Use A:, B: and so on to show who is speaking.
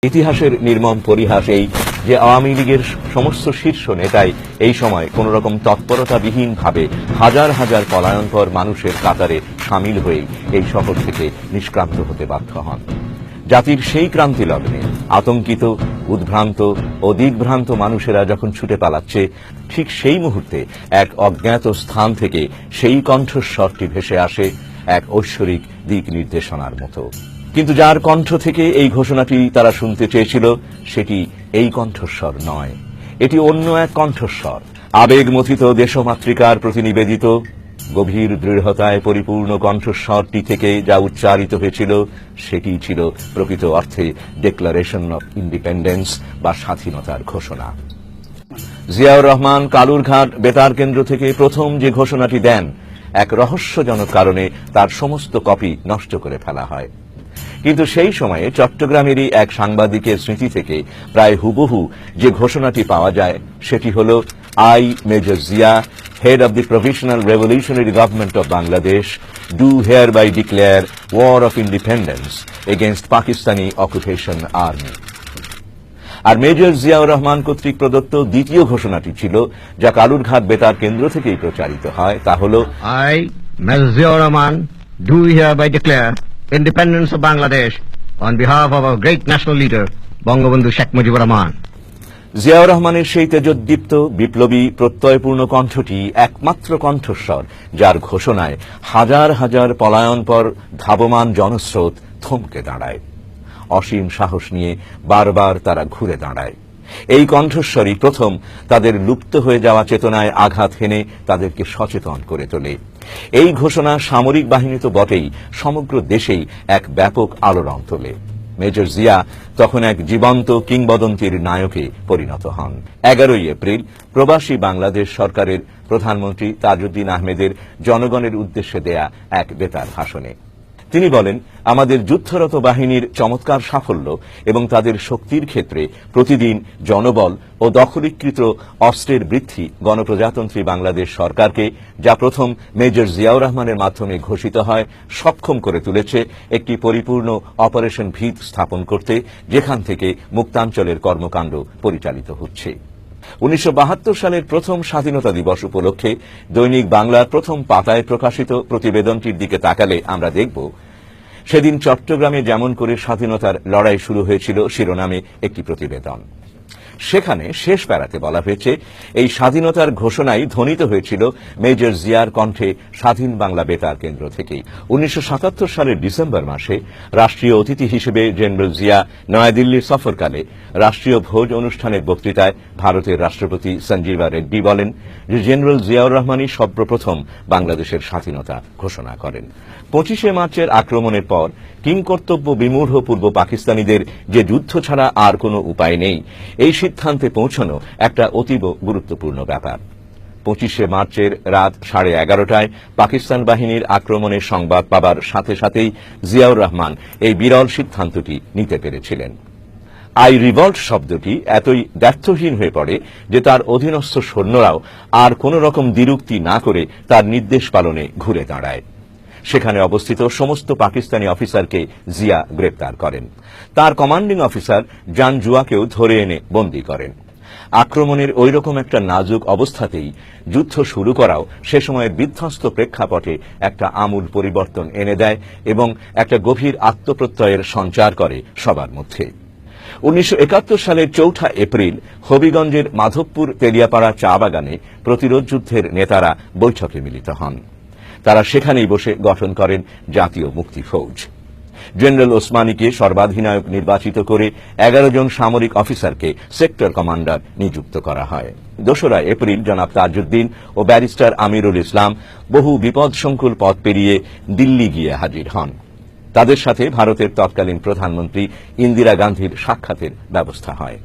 A: ইতিহাসের নির্মম পরিহাস এই যে আওয়ামী লীগের সমস্ত শীর্ষ নেতাই এই সময় কোন রকম তৎপরতাবিহীনভাবে হাজার হাজার পলায়নপর মানুষের কাতারে সামিল হয়ে এই শহর থেকে নিষ্ক্রান্ত হতে বাধ্য হন। জাতির সেই ক্রান্তি লগ্নে আতঙ্কিত, উদ্ভ্রান্ত ও দিকভ্রান্ত মানুষেরা যখন ছুটে পালাচ্ছে, ঠিক সেই মুহূর্তে এক অজ্ঞাত স্থান থেকে সেই কণ্ঠস্বরটি ভেসে আসে এক ঐশ্বরিক দিক নির্দেশনার মতো। কিন্তু যার কণ্ঠ থেকে এই ঘোষণাটি তারা শুনতে চেয়েছিল, সেটি এই কণ্ঠস্বর নয়, এটি অন্য এক কণ্ঠস্বর। আবেগমথিত দেশমাতৃকার প্রতি নিবেদিত গভীর দৃঢ়তায় পরিপূর্ণ কণ্ঠস্বরটি থেকে যা উচ্চারিত হয়েছিল, সেটি ছিল প্রকৃত অর্থে ডিক্লারেশন অফ ইন্ডিপেন্ডেন্স বা স্বাধীনতার ঘোষণা। জিয়াউর রহমান কালুরঘাট বেতার কেন্দ্র থেকে প্রথম যে ঘোষণাটি দেন, এক রহস্যজনক কারণে তার সমস্ত কপি নষ্ট করে ফেলা হয়। কিন্তু সেই সময়ে চট্টগ্রামেরই এক সাংবাদিকের স্মৃতি থেকে প্রায় হুবহু যে ঘোষণাটি পাওয়া যায়, সেটি হল, I, Major Zia, head of the Provisional Revolutionary Government of Bangladesh, do hereby declare war of independence against Pakistani occupation army. R major Ziaur Rahman কর্তৃক প্রদত্ত দ্বিতীয় ঘোষণাটি ছিল, যা কালুরঘাট বেতার কেন্দ্র থেকেই প্রচারিত হয়, তা হল,
B: I, Major Ziaur Rahman, do hereby declare independence of Bangladesh on behalf of our great national leader, Bangabandhu Sheikh Mujibur Rahman.
A: Ziaur রহমানের সেই তেজোদ্দীপ্ত বিপ্লবী প্রত্যয়পূর্ণ কণ্ঠটি একমাত্র কণ্ঠস্বর, যার ঘোষণায় হাজার হাজার পলায়নপর ধাবমান জনস্রোত থমকে দাঁড়ায়। অসীম সাহস নিয়ে বারবার তারা ঘুরে দাঁড়ায়। এই কণ্ঠস্বরই প্রথম তাদের লুপ্ত হয়ে যাওয়া চেতনায় আঘাত হেনে তাদেরকে সচেতন করে তোলে। এই ঘোষণা সামরিক বাহিনী তো বটেই, সমগ্র দেশেই এক ব্যাপক আলোড়ন তোলে। মেজর জিয়া তখন এক জীবন্ত কিংবদন্তির নায়কে পরিণত হন। 11 এপ্রিল প্রবাসী বাংলাদেশ সরকারের প্রধানমন্ত্রী তাজউদ্দিন আহমেদের জনগণের উদ্দেশ্যে দেয়া এক বেতার ভাষণে তিনি বলেন, আমাদের যুদ্ধরত বাহিনীর চমৎকার সাফল্য এবং তাদের শক্তির ক্ষেত্রে প্রতিদিন জনবল ও দখলীকৃত অস্ত্রের বৃদ্ধি গণপ্রজাতন্ত্রী বাংলাদেশ সরকারকে, যা প্রথম মেজর জিয়াউর রহমানের মাধ্যমে ঘোষিত হয়, সক্ষম করে তুলেছে একটি পরিপূর্ণ অপারেশন ভিত স্থাপন করতে, যেখান থেকে মুক্তাঞ্চলের কর্মকাণ্ড পরিচালিত হচ্ছে। 1972 সালের প্রথম স্বাধীনতা দিবস উপলক্ষে দৈনিক বাংলার প্রথম পাতায় প্রকাশিত প্রতিবেদনটির দিকে তাকালে আমরা দেখব, সেদিন চট্টগ্রামে যেমন করে স্বাধীনতার লড়াই শুরু হয়েছিল শিরোনামে একটি প্রতিবেদন। সেখানে শেষ প্যারাতে বলা হয়েছে, এই স্বাধীনতার ঘোষণাই ধ্বনিত হয়েছিল মেজর জিয়ার কণ্ঠে স্বাধীন বাংলা বেতার কেন্দ্র থেকেই। 1977 সালের ডিসেম্বর মাসে রাষ্ট্রীয় অতিথি হিসেবে জেনারেল জিয়া নয়াদিল্লির সফরকালে রাষ্ট্রীয় ভোজ অনুষ্ঠানের বক্তৃতায় ভারতের রাষ্ট্রপতি সঞ্জীবা রেড্ডি বলেন যে, জেনারেল জিয়াউর রহমানই সর্বপ্রথম বাংলাদেশের স্বাধীনতা ঘোষণা করেন। 25 মার্চের আক্রমণের পর কিংকর্তব্য বিমূঢ় পূর্ব পাকিস্তানিদের যে যুদ্ধ ছাড়া আর কোনো উপায় নেই, এই সিদ্ধান্তে পৌঁছানো একটা অতীব গুরুত্বপূর্ণ ব্যাপার। 25 মার্চের রাত 11:30টায় পাকিস্তান বাহিনীর আক্রমণের সংবাদ পাবার সাথে সাথেই জিয়াউর রহমান এই বিরল সিদ্ধান্তটি নিতে পেরেছিলেন। আই রিভল্ট শব্দটি এতই দ্ব্যর্থহীন হয়ে পড়ে যে তার অধীনস্থ সৈন্যরাও আর কোন রকম দ্বিরুক্তি না করে তার নির্দেশ পালনে ঘুরে দাঁড়ায়। সেখানে অবস্থিত সমস্ত পাকিস্তানি অফিসারকে জিয়া গ্রেপ্তার করেন। তার কমান্ডিং অফিসার জান জুয়াকেও ধরে এনে বন্দী করেন। আক্রমণের ওই রকম একটা নাজুক অবস্থাতেই যুদ্ধ শুরু করাও সে সময়ের বিধ্বস্ত প্রেক্ষাপটে একটা আমূল পরিবর্তন এনে দেয় এবং একটা গভীর আত্মপ্রত্যয়ের সঞ্চার করে সবার মধ্যে। 1971 সালের 4 এপ্রিল হবিগঞ্জের মাধবপুর তেলিয়াপাড়া চা বাগানে প্রতিরোধ যুদ্ধের নেতারা বৈঠকে মিলিত হন। তারা সেখানেই বসে গঠন করেন জাতীয় মুক্তি ফৌজ। জেনারেল ওসমানীকে সর্বাধিনায়ক নির্বাচিত করে 11 জন সামরিক অফিসারকে সেক্টর কমান্ডার নিযুক্ত করা হয়। 2 এপ্রিল জনাব তাজউদ্দিন ও ব্যারিস্টার আমিরুল ইসলাম বহু বিপদসংকুল পথ পেরিয়ে দিল্লি গিয়ে হাজির হন। তাদের সাথে ভারতের তৎকালীন প্রধানমন্ত্রী ইন্দিরা গান্ধীর সাক্ষাতের ব্যবস্থা হয়।